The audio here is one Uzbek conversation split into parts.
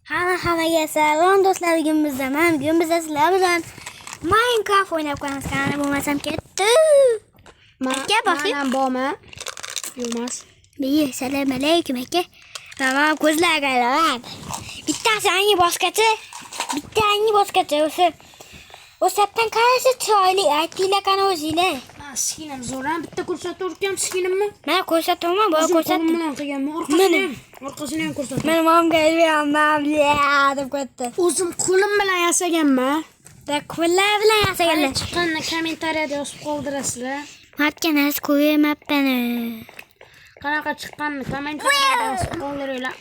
Hammaga salom do'stlar, bugun bizda sizlar bilan Minecraft o'ynab qo'yamiz. Qani bo'lmasam ketdi. Aka boshing. Mana bormi? Yo'qmas. Assalomu alaykum aka. Tamam, ko'zlar qarab. Bittasi angi boshqacha, bittasi boshqacha. O'satdan qarasa chiroyli, aytinglar qani o'zinglar. Skinim zo'ran bitta ko'rsatib skinimni. Men ko'rsataman, bu ko'rsatdim. Bilan qilganman. Orqasini ham ko'rsataman. Men momga aytmayman, deb qo'ydi. O'zim qo'lim bilan yasaganman. Da qo'llar bilan yasaganlar. Chiqqanini kommentariyada yozib qoldirasizlar. Matga narsa ko'rmayapman. Qanaqa chiqqanini kommentariyada yozib qoldiringlar.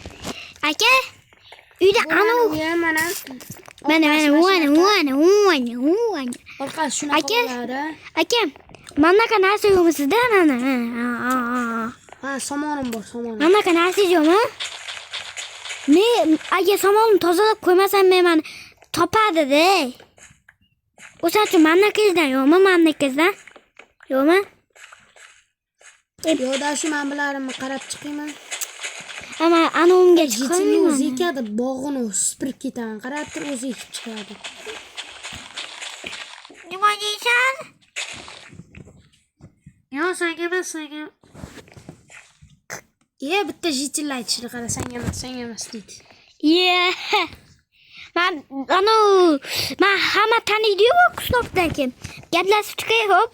Aka, uyda anu mana orqasi shunaqa bo'ladi. Aka, manaqa narsa yo'qmi sizda? Mana. Ha, somonim bor, somonim. Manaqa narsa yo'qmi? Men agar somonimni tozalab qo'ymasam men topadi-da. O'sha uchun manaqizdan yo'qmi? Manaqizdan? Yo'qmi? Yo'da shu manbalarimni qarab chiqayman. Ama anavimga Yetini chiqolmayman. o'zi ekadi, bog'ini supurib ketaman. Qarab tur o'zi ekib chiqadi. Nima deysan? Yo, senga emas. Bitta jitillar aytishni qara, senga emas deydi. Man hamma taniydi-yu qishloqdagi. Gaplashib chiqay hop.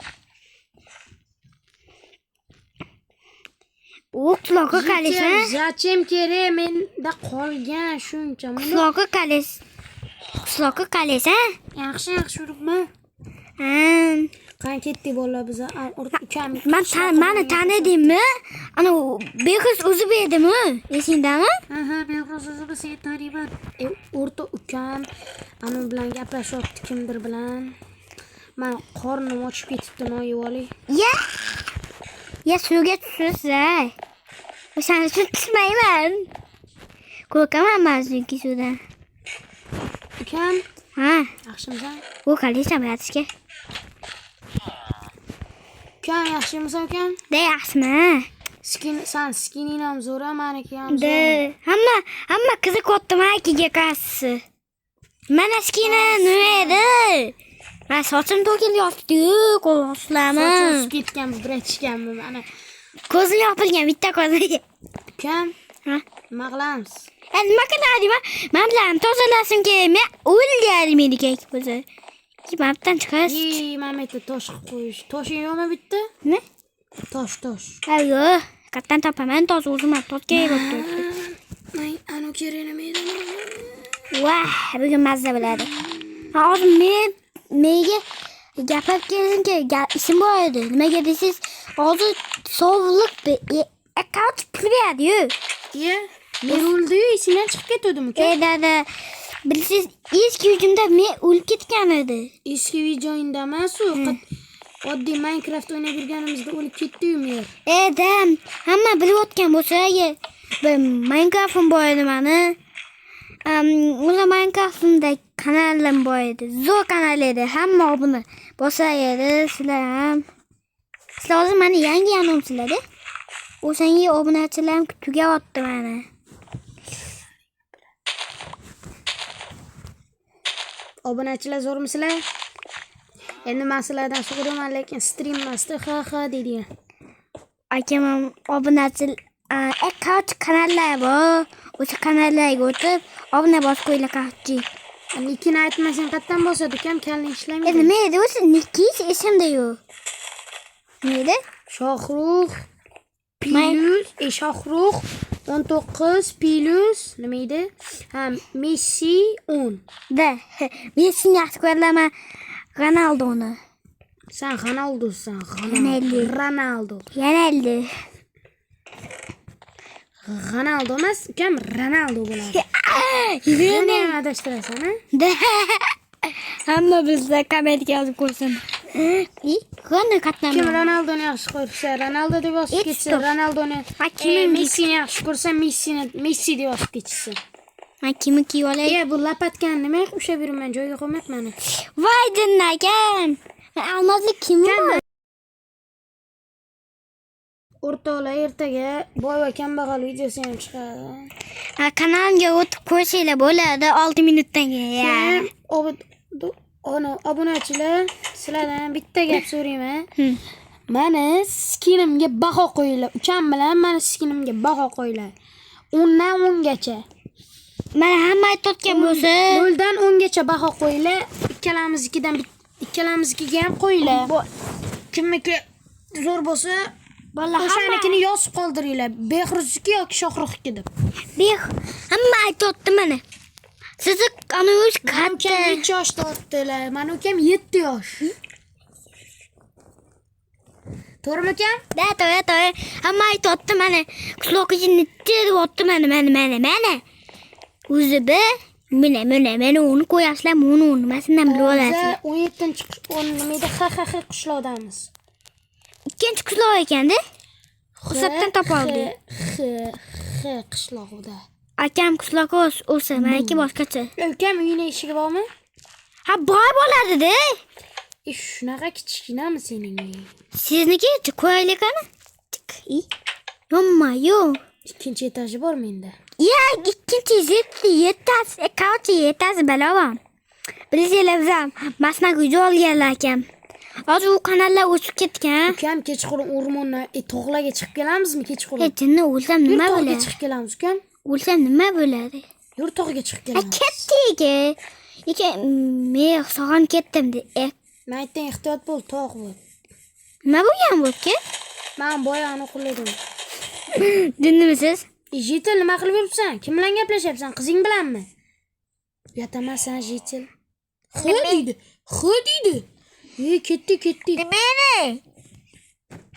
Qishloqqa qalismi? Zachем kerak? Menda qolgan shuncha. Qishloqqa qalis, ha? Yaxshi yuribman. Qani ketdik bolalar biz ukam. Mani tanidingmi? Ana Behruz o'zi berdimi? Esingdami? Behruz o'zi seni taniyman. O'rta ukam ana bilan gaplashyapti kimdir bilan. Men qornim ochib ketibdi, noyevoli. Ya suvga tushirsa. O'shani tushmayman. Qo'rqaman men suvdan. Ukam? Ha. Yaxshimisan? U qalisam yatishga. Ukam yaxshimisan ukam? Yaxshimi? Skining ham zo'r, meniki ham zo'r. Hamma qiziqyapti menga qarshi. Mana skinim nima edi? Men sochim to'kilyapti-yu, qo'loshlarim. Sochim ketgan, birachganmi mana. Ko'zim yopilgan, bitta ko'zim. Ukam? Nima qilamiz? Nima qiladim? Men bilan tozalasim kerak. Men o'lgadim meni kerak bo'lsa. Mabdan chiqas. Mana bitta tosh qilib qo'yish. Toshing yo'qmi bitta? Ne? Tosh. Yo'q, qayerdan topaman tosh o'zim tosh kerak bo'ldi. Anu kerak nima edi? Vah, bugun mazza bo'ladi. Hozir menga gapirib keldingki, isim bor edi. Nimaga deysiz? Hozir sovliq account pul beradi-yu. Men o'ldi-yu, esingdan chiqib ketdim uka. Dada, bilsiz, eski videomda men o'lib ketgan edi. Eski videoingda emas-u, oddiy Minecraft o'ynab yurganimizda o'lib ketdi-yu men. Dam, hamma bilayotgan bo'lsa, Minecraft'im bor edi meni. O'sha Minecraft'imda kanalim bor edi. Zo'r kanal edi. Hamma obuna bosar edi. Sizlar ham. Sizlar hozir meni yangi anonsizlar-da. O'shanga obunachilarim tugayapti meni. Obunachilar zo'rmisizlar? Endi men sizlardan so'raman, lekin stream emasdi, ha deydigan. Akam obunachilar account kanallar bor. O'sha kanallarga o'tib, obuna bosib qo'yinglar qahchi. Nikini aytmasang qatdan bosadi ukam, kalning ishlamaydi. Nima edi o'sha Nikis esimda yo'q. Nima edi? Shohrux Pilus, Shohrux 19 Pilus nima edi? Messi 10. Messini yaxshi ko'raman. Ronaldoni. Sen Ronaldosan, Ronaldo. Ronaldo emas, ukam Ronaldo bo'ladi. Yana adashtirasan, ha? Hamma bizda kommentga yozib qo'ysin. Qani qatnam. Kim Ronaldoni yaxshi ko'rsa, Ronaldo deb yozib ketsin. Ronaldoni, Messini yaxshi ko'rsa, Messi deb yozib ketsin. Men kimni kiyib olay? Bu lapatkani nima? Ushlab yuraman, joyiga qo'ymayapman. Voy dinlagan. Almazlik kimmi? o'rtoqlar ertaga boy va kambag'al videosi ham chiqadi. Kanalimga o'tib ko'rsanglar bo'ladi 6 minutdan keyin. Obunachilar, sizlardan bitta gap so'rayman. Mani skinimga baho qo'yinglar. Ukam bilan mani skinimga baho qo'yinglar. 10 dan 10 gacha. Mana hamma aytayotgan bo'lsa, 0 dan 10 gacha baho qo'yinglar. Ikkalamiznikiga ham qo'yinglar. Kimniki zo'r bo'lsa, o'shanikini yozib qoldiringlar. Behruzniki yoki Shohruxniki deb. Hamma aytayapti mana. Sizni qaniyush katta. Necha yoshda o'tdilar? Mani ukam 7 yosh. To'g'rimi ukam? Da, to'g'ri. Hamma aytayapti mana. Qishloqqa necha deyapti mana. O'zi mana uni qo'yasizlar, uni nimasidan bilib olasiz. 17-nimada qishloqdamiz. Ikkinchi qishloq ekanda. Hisobdan topoldi. Qishloqda. Akam qishloqqa o'sa, meniki boshqacha. Ukam uyning eshigi bormi? Ha, boy bo'ladi-da. Shunaqa kichkinami sening uying? Sizniki qo'yaylik qani? Yo'q. Ikkinchi etaji bor menda. Ya, ikkinchi yettasi, qancha yettasi balavam. Bilsanglar bizam masnaga uy olganlar akam. Hozir u kanallar o'chib ketgan. Ukam kechqurun o'rmondan tog'larga chiqib kelamizmi kechqurun? Jinni o'lsam nima Tog'ga bo'ladi? chiqib kelamiz ukam. O'lsam nima bo'ladi? Yur tog'ga chiqib kelamiz. Ketdiki. Men sog'am ketdim de. Men aytdim ehtiyot bo'l, tog' bo'l. Nima bo'lgan bu-ki? Men boyani o'qildim. Dinimisiz? Jitil nima qilib yuribsan? Kim bilan gaplashyapsan? Qizing bilanmi? Uyatamansan Jitil. Xo deydi. Ketdi. Meni.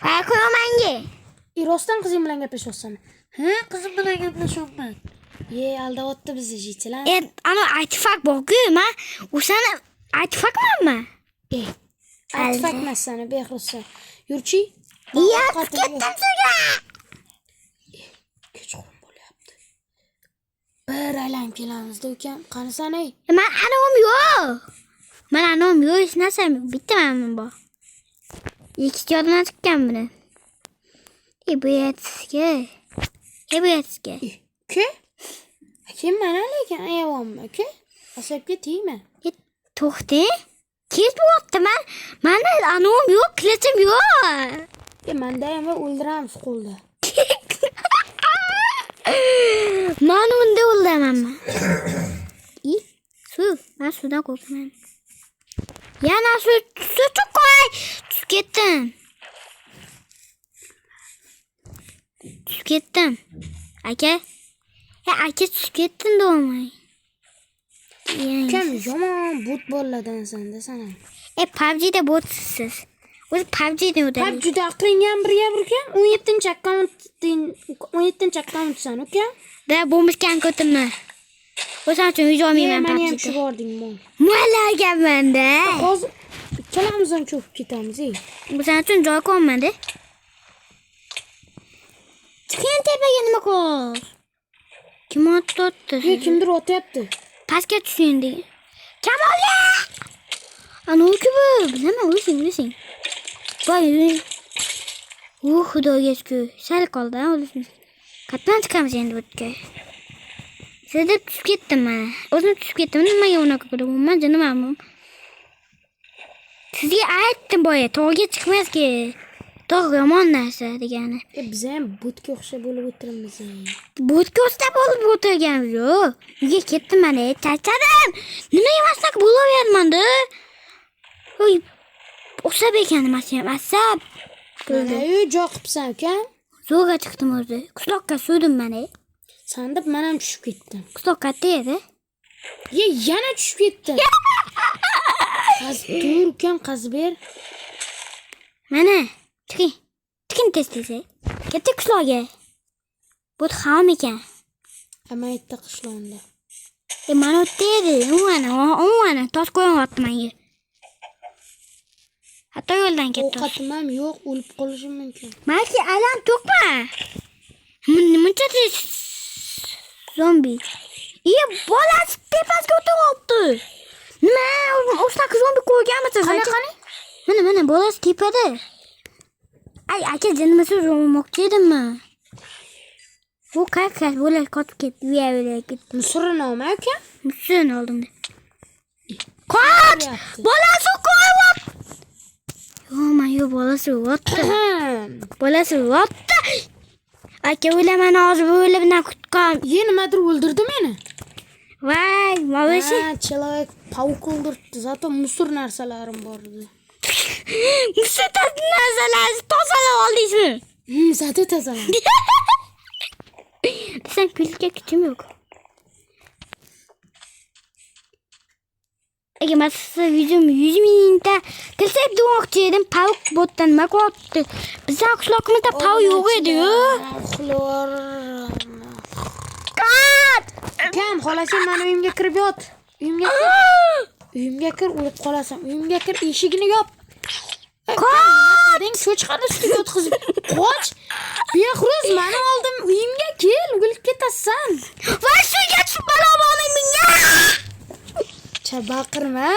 Farqomanga. Rostdan qizing bilan gaplashyapsanmi? Ha, qizim bilan gaplashyapman. Aldayapti bizni Jitil. Ana aytfaq borku, men o'shani aytfaqmanmi? Aytfaqmassan, behrussan. Yurchi? Ketdim sizga. Kechqurun bo'lyapti. Bir aylanib kelamiz-da ukam. Qani sanay? Men anom yo'q. Hech narsam yo'q. Bitta men bor. Ikkita yoddan chiqqan buni. Bu yetishga. Uka? Kim mana lekin ayavonmi, uka? Asabga tegma. To'xting. Kes bo'pti mani anom yo'q, klichim yo'q. Menda ham o'ldiramiz qo'lda. Men unda o'ldiramanman. Men suvdan qo'rqaman. Yana suv cho'qoy. Tushib ketdim. Aka. Aka tushib ketdim do'may. Ukam yomon bot bolalardansan-da sana. PUBG'da botsiz. O'zi PUBG'da o'tadi. PUBG'da aqling birga ukam. 17-akkauntsan ukam. Da bo'lmishkan ko'timni. O'sha uchun uy olmayman PUBG'da. Men ham PUBG'da. shu bordingmi? Malagamanda. Hozir ikkalamiz ham cho'kib ketamiz. O'sha uchun joy qolmadi. Chiqing tepaga nima qil? Kim otdi? Kimdir otyapti. Pastga tushing degan. Kamolya! Ana u kim? Bilaman, o'lsing. Voy. Xudoga shukr. Sal qoldi, o'lsin. Qatdan chiqamiz endi o'tga. Sizda tushib ketdim mana. O'zim tushib ketdim. Nimaga unaqa qilaman? Jinim. Sizga aytdim boya, tog'ga chiqmaski. Tog' yomon narsa degani. Biz ham botga o'xshab bo'lib o'tiramiz. Botga o'xshab bo'lib o'tirganmiz yo'q. Uyga ketdim mana, charchadim. Nima yemaslik bo'lavermanda. Voy, o'xshab ekan masam, asab. Mana joy qilibsan ukam. Zo'rga chiqdim o'zi. Qishloqqa suvdim mana. Sandib men ham tushib ketdim. Qishloq katta edi. Yana tushib ketdim. Tur ukam qazib ber. Mana, chiqing tez-tez. Katta qishloqga. Bu ham ekan. Amaytda qishloqda. Mana o'tdi. Umana tosh qo'yapti menga. Hatto yo'ldan ketdi. Ovqatim ham yo'q, o'lib qolishim mumkin. Malki alam to'qma. Muncha zombi. Bolasi tepasiga o'tiribdi. Nima? O'sha zombi qo'yganmisiz? Qani? Mana bolasi tepada. Ay aka canımızı olmakçı edim mi? Bu kaç böyle katıp gitti. Böyle gitti. Mısır'ın olma aka? Mısır'ın oldum de. Kaç! Balası koy! Yo balası vattı. Balası vattı. Aka öyle ben ağzı böyle bir nakutkan. Nimadir o'ldirdi meni? Vay mavisi. Ha, человек pavuk o'ldirdi. Zato musur narsalarim bor edi. Mısır narsalarni tozalab oldingizmi? Zato tozalan. Sen kulga kuchim yo'q. Agar men sizni videom 100 mingta qilsak demoqchi edim. Pavuk botdan nima qilyapti? Bizning qishloqimizda pavuk yo'q edi-yu. Xlor. Kat! Kam, xolasang meni uyimga kirib yot. Uyimga kir. Uyimga kir, o'lib qolasan. Uyimga kir, eshigini yop. Kat! Deng cho'chqani ustiga o'tkazib qoch. Behruz, meni oldim, uyimga kel, o'lib ketasan. Voy suvga tushib balo menga. Baqirma.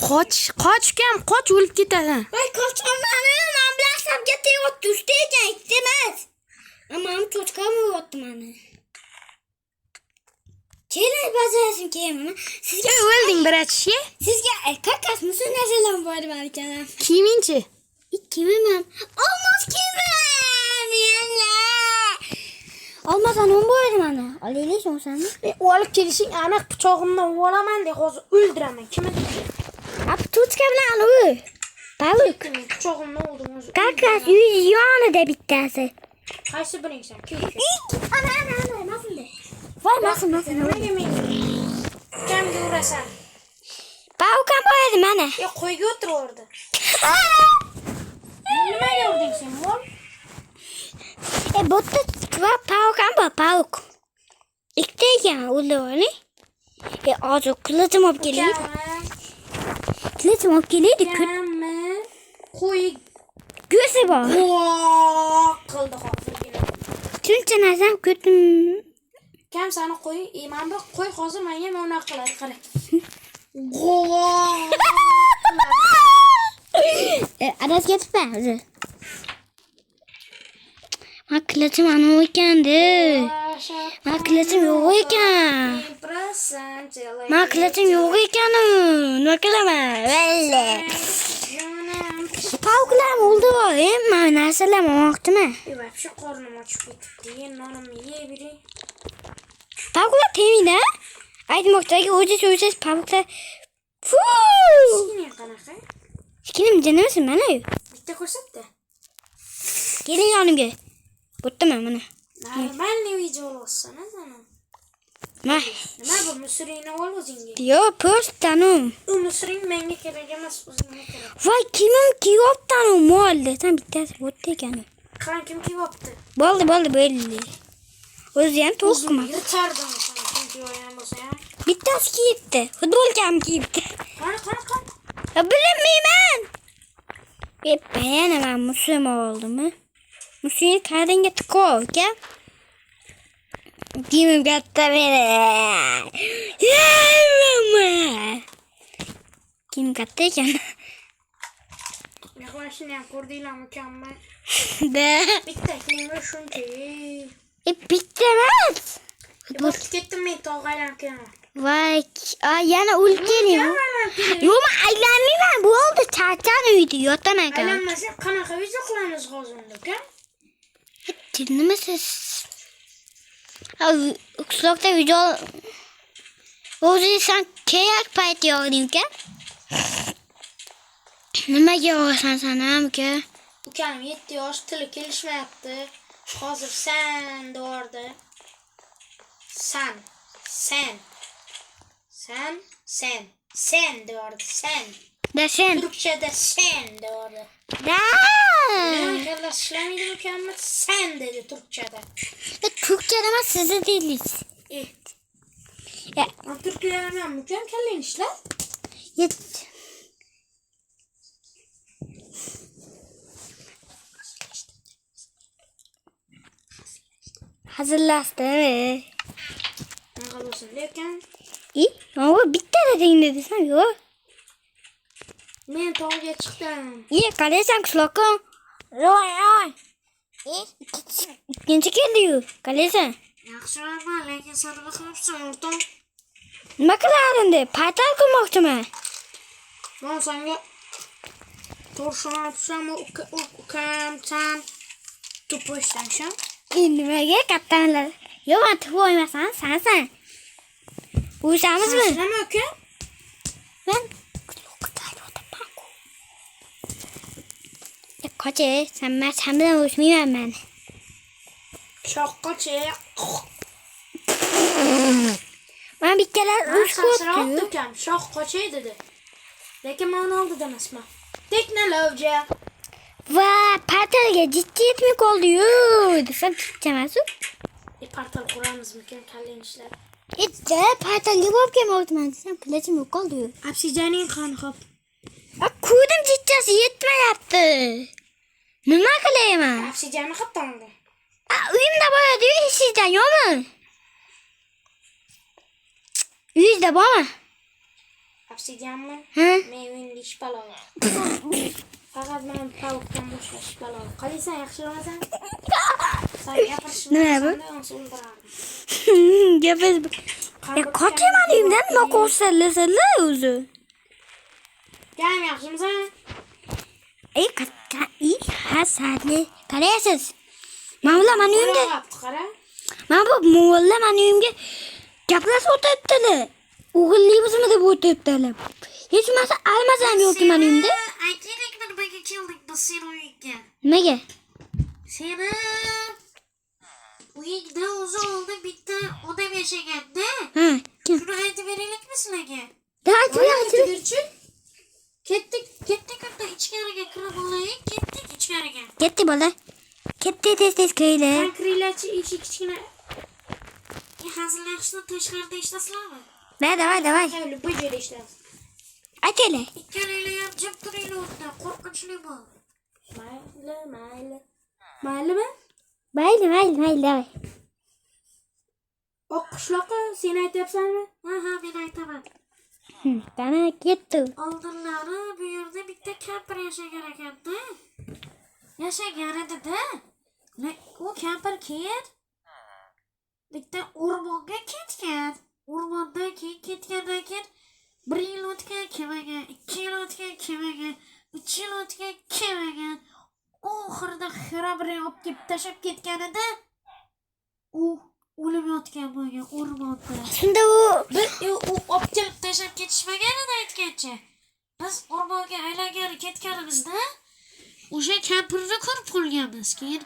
Qoch, ukam, qoch, o'lib ketasan. Voy qochqanmani, men bilan sabga tegib tushdi ekan, emas. Amam cho'chqam o'tdi meni. Keling bajarishim keyin. Sizga O'lding birachshi? sizga kakas musul narsalar bor ekan. Kiyimingchi? Kiyimim. Olmaz kiyimim. Olmasan on bor edi mana. Olaylik o'sani. Olib kelishing aniq pichog'imni olaman de hozir o'ldiraman. Kimni deysan? Ap tutga bilan u. Pavuk. Pichog'imni oldim hozir. Kakas yonida bittasi. Qaysi biringsan? Ana, nasıl? Voy, nasıl? Nimaga men kamga urasan? Pavukam bor edi mana. Qo'yga o'tirdi. Nimaga urding sen, mol? Botta pavukam bor, pavuk. Ikkita ekan ularni. Hozir qilichim olib keldik. Qilichim olib keldik. Kammi? Qo'y Go'si bor. qildi hozirgina. Shuncha narsam ko'rdim. Kam sani qo'y, men bu qo'y hozir menga mana qiladi, qara. Adas ketibman o'zi. Men qilichim ana ekandi. Men qilichim yo'q ekan. Men qilichim yo'q ekan. Nima qilaman? Valle. Pavuklar oldi bor. Men narsalar olmoqchiman. Shu qornim ochib ketibdi. Nonimni yeb bering. Pavuklar temaydi. Aytmoqdagi o'zi pavuklar. Kichkina qanaqa? Kichkinam jinimisan mana yu. Bitta ko'rsatdi. Keling yonimga. Bo'ptimi mana. Normalniy video olsan, sana. Ma. Nima bu musiringni ol o'zingga. Yo, postanu. U musiring menga kerak emas, o'zingga kerak. Voy, kimim kiyoptanu moldi. Sen bittasi bo'pti ekan. Qani kim kiyapti? Bo'ldi, bo'ldi. O'zi ham to'qma. Yirtardim sen kim kiyoyan bo'lsa. Bittasi kiyibdi. Futbolkam kiyibdi. Qani. Bilmayman. Yana men musulmon oldimmi? Musulmon qaringa tiqov, uka. Kimim katta meni. Kim katta ekan? Yaxshini ham ko'rdinglarmi, mukammal. Da. Bitta kiyimga shuncha. Bitta emas. Futbol ketdim men tog'aylanib kelaman. Voy, yana o'lib keling. Yo'q, men aylanmayman. Bo'ldi, charcham uyda yotaman. Aylanmasa qanaqa video qilamiz hozir, uka? Nima siz? Qishloqda video o'zi sen kerak payt yo'qding uka. Nimaga yo'qsan sen ham uka? Ukam 7 yosh, tili kelishmayapti. Hozir sen deyordi. Sen deyordi, sen. Da sen. Turkchada sen deyordi. Da. Nima ishlamaydi mukammal? Sen dedi turkchada. Turkchada emas, sizni deysiz. Ya, Turklar ham mukam kallang ishlar. hazırlaştı. Nima bo'lsin lekin? Ama bitta dedin dedi sen yok. Men tog'ga chiqdim. Qaraysam qishloqqa. Voy. Ikkinchi keldi-yu. Qaraysan. Yaxshiman, lekin sen nima qilibsan, o'rtoq? Nima qilarim deb patal qilmoqchiman. Men senga to'rshon atsam, ukam, sen tupoysan shu. Nimaga kattalar? Yo'q, men tupoymasan, sensan. O'shamizmi? Nima uka? Men qishloqqa o'taman-ku. Qochi, sen bilan o'smayman men. Shoqqachi. Men bittalar o'sib ukam, shoq qochay dedi. Lekin men uni oldida emasman. Texnologiya. Va patalga jiddiy yetmay qoldi-yu. Desam chiqamasu. Portal quramizmikan kallang ishlar. Itta patalga borib kelmoqchiman desam, plachim yo'q qoldi-yu. Obsidianing qani xo'p. Ko'dim jichchasi yetmayapti. Nima qilayman? Obsidianni qaptandim. Uyimda bor edi-yu, eshikdan yo'qmi? Uyingda bormi? Obsidianmi? Ha? Men uyimda ish balo. Faqat men pavukdan boshqa ish balo. Qalaysan, yaxshilamasan? Sen gapirishni Nima bu? o'ldirardim. Gapiz. Qochaman uyimdan nima qo'rsallasizlar o'zi. Gam yaxshimisan? Katta hasadli. Qaraysiz. Mana uyimda. Qara. Mana bu mo'g'illar mana uyimga gaplashib o'tiribdilar. O'g'illiymizmi deb o'tiribdilar. Hech narsa almasam yo'qki mana uyimda. Aytaylik, nimaga keldik biz sen uyingga? Nimaga? Seni uyingda o'zi oldi bitta odam yashaganda. Ha, kim? Shuni aytib beraylikmi sizlarga? Aytib. Ketdik ichkariga kirib olaylik. Ketdik ichkariga. Ketdi bola. Ketdi tez kayla. Konkretchi eshik kichkina. Hazillashni tashqarida ishlasizlarmi? Davay. Mayli, bu yerda ishlaymiz. Aytayli. Ikkalanglar ham jim turinglar o'rtada. Qo'rqinchli bu. Maylimi? Mayli, davay. Oq qishloqqa sen aytyapsanmi? Ha, men aytaman. Qana ketdi. Oldinlari bu yerda bitta kampir yashagan ekanda. Yashagan edi-da. U kampir keyin bitta o'rmonga ketgan. O'rmondan keyin ketgandan keyin 1 yil o'tgan kelmagan, 2 yil o'tgan kelmagan, 3 yil o'tgan kelmagan. Oxirida xirabrini olib kelib tashlab ketgan edi. U o'lib yotgan bo'lgan o'rmonda. Shunda u olib kelib tashlab ketishmagan edi aytgancha. Biz o'rmonga aylangan ketganimizda o'sha kampirni ko'rib qolganmiz. Keyin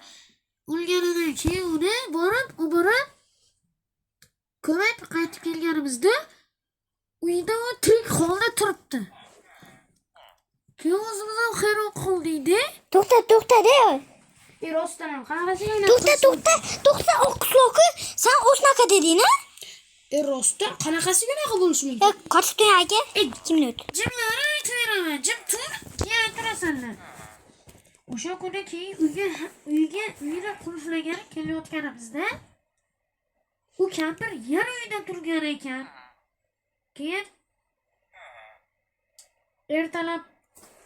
o'lganidan keyin uni borib ko'mib qaytib kelganimizda uyda u tirik holda turibdi. Keyin o'zimiz ham hayron qoldik-da. To'xta. Rostdan ham qarasang. To'xta, oqsoqi. Sen o'shnaqa deding-a? Rostdan qanaqasi bunaqa bo'lishi mumkin? Qochib tur aka. 2 minut. Jimlar aytaveraman, jim tur. Keyin aytirasanlar. O'sha kuni keyin uyga qulflagan kelayotganimizda u kampir yana uyda turgan ekan. Keyin ertalab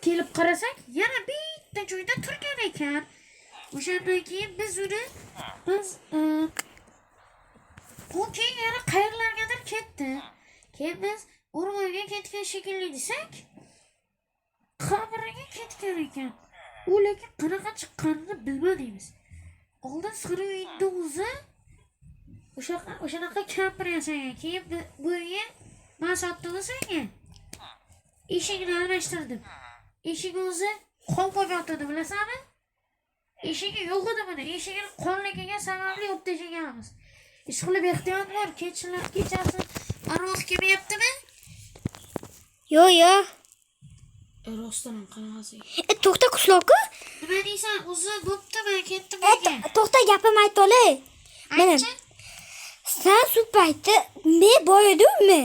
kelib qarasak, yana bitta joyda turgan ekan. O'shandan keyin biz u keyin yana qayerlargadir ketdi. Keyin biz o'rmonga ketgan shekilli desak, qabriga ketgan ekan. U lekin qanaqa chiqqanini bilmadimiz. Oldin siri uyda o'zi o'shanaqa kampir yashagan. Keyin bu uyga men sotdim senga. Eshikni almashtirdim. Eshik o'zi qon bo'lib yotadi, bilasanmi? Eshigi yo'q edi buni. Eshigini qonligiga sababli olib tashlaganmiz. Ishqilib ehtiyot bor, kechasi arvoh kelmayaptimi? Yo'q. Rostdan ham qanaqasi? To'xta qishloqqa. Nima deysan? O'zi bo'ptimi? Ketdim nega? To'xta, gapim aytoli. Mana sen shu paytda men bor edimmi?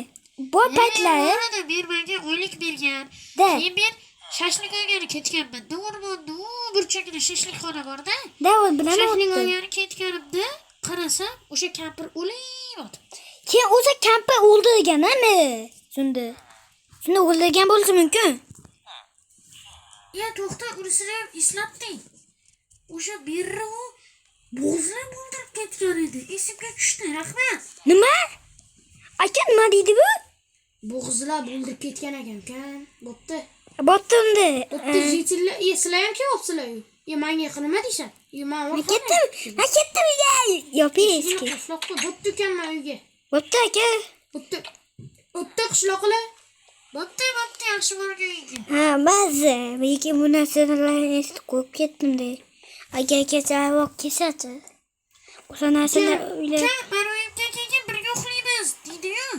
Bor paytlari. Bermagan, oylik bergan. Keyin men shashlik olgani ketganman. O'rmonda burchakda shashlikxona bor-da. U bilan shashlik olgani ketganimda qarasam, o'sha kampir o'lib yotibdi. Keyin o'sha kampir o'ldirganmi? Shunda o'ldirgan bo'lishi mumkin. Ya to'xta, unisini ham eslatding. O'sha birri u bo'g'izlab o'ldirib ketgan edi. Esimga tushdi, rahmat. Nima? Aka nima deydi bu? Bo'g'izlab o'ldirib ketgan ekan, ukan. Bo'pti. Botdi. Bo'pti, jitillar, sizlar ham kelibsizlar. Menga nima deysan? Men Ketdim uyga. Yopi eski. Bo'pti ukan, men uyga. Bo'pti aka. Bo'pti qishloqlar. Bo'pti, yaxshi bo'lgan uyga. Ha, ba'zi lekin bu narsalarni eshitib qo'yib ketdim-da. Agar kecha vaqt kesadi. O'sha narsalar uylar. Men uyimga keyin birga uxlaymiz, deydi-yu.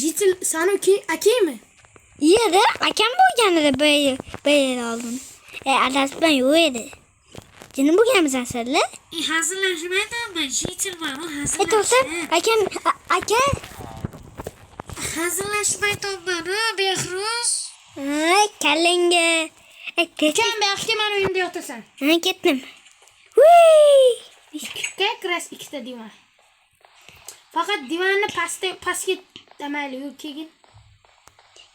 Jitil, sani akaymi? Iyada akam bo'lganida bayir oldim. Adasidan yo'q edi. Jini bo'lganmiz aslida. Hazillashmayman, jitilman, hazillashmayman. To'xtab, akam aka. Hazillashmayman, Behruz. Kallenga. Akam baxtga men uyimda yotasan. Ha, ketdim. Vuy! Ikkita kras, ikkita divan. Faqat divanni pastga damayli, keyin.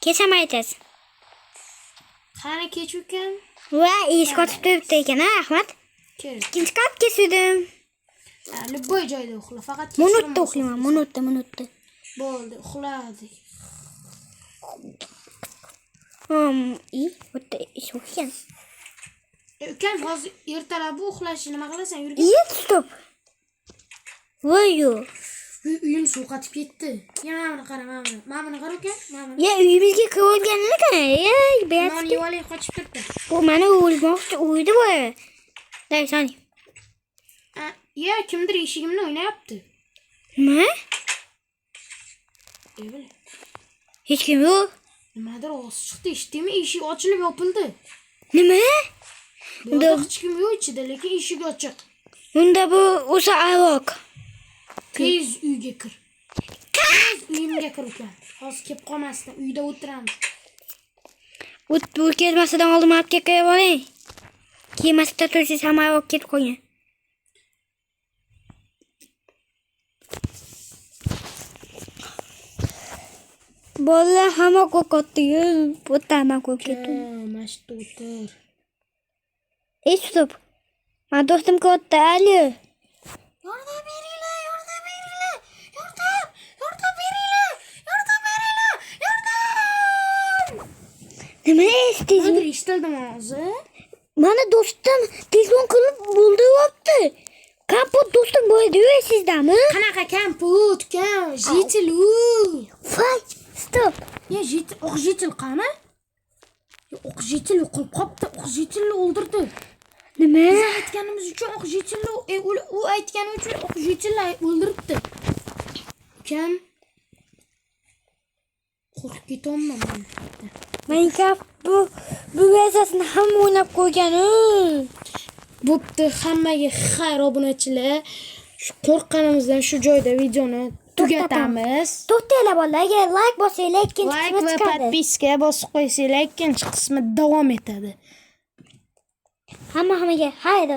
Kecham aytasiz. Qani kech ukan? Va, ish qotib turibdi ekan, Ahmad. Kerak. Ikkinchi kat kesdim. Любой joyda uxla, faqat Minutda uxlayman, minutda. Bo'ldi, uxladik. O'ta ish o'qigan. Ukam, hozir ertalab uxlashni nima qilasan? Yurgin. Stop. Voyo. Uyim suvqatib ketdi. Mana qara, mana qara ukan, mana. Ya uyimizga kirganlar qana. Non yevali qochib turibdi. Bu meni o'lmoqchi uyda bor. Dai sani. Ya kimdir eshigimni o'ynayapti. Nima? Hech kim yo'q. Nimadir ovoz chiqdi, eshitdingmi? Eshik ochilib yopildi. Nima? Unda hech kim yo'q ichida, lekin eshik ochiq. Unda bu o'sha aloq. Tez uyga kir. Tez uyimga kir ukan. Hozir kelib qolmasdan uyda o'tiramiz. Bu kelmasidan oldin olib kelib oling. Kelmasdan tursiz hamma olib ketib qo'ying. Bolalar hamma qo'rqotdi-yu, o'tama qo'yib ketdi. Mashta o'tir. Stop. Men do'stim katta Ali. Yordam beringlar. Nima eshitdingiz? Nimadir eshitdim hozir. Mana do'stim telefon qilib bo'ldiryapti. Kaput do'stim bo'ldi-yu sizdami? Qanaqa kamput, kam, jitil u. Voy, stop. Ya jitil, oq jitil qani? Oq jitil yo'qolib qopti, oq jitilni o'ldirdi. Nima? Biz aytganimiz uchun oq jitilni, u aytgani uchun oq jitilni o'ldiribdi. Kam qo'rqib ketyapman men. Minecraft bu versiyasini hamma o'ynab qo'ygan-u. Bo'pti, hammaga xayr obunachilar. Shu qo'rqqanimizdan shu joyda videoni tugatamiz. To'xtanglar bolalar, like bosinglar, ikkinchi Like qismi va chiqadi. podpiska bosib qo'ysanglar, ikkinchi qismi davom etadi. Hammaga xayr.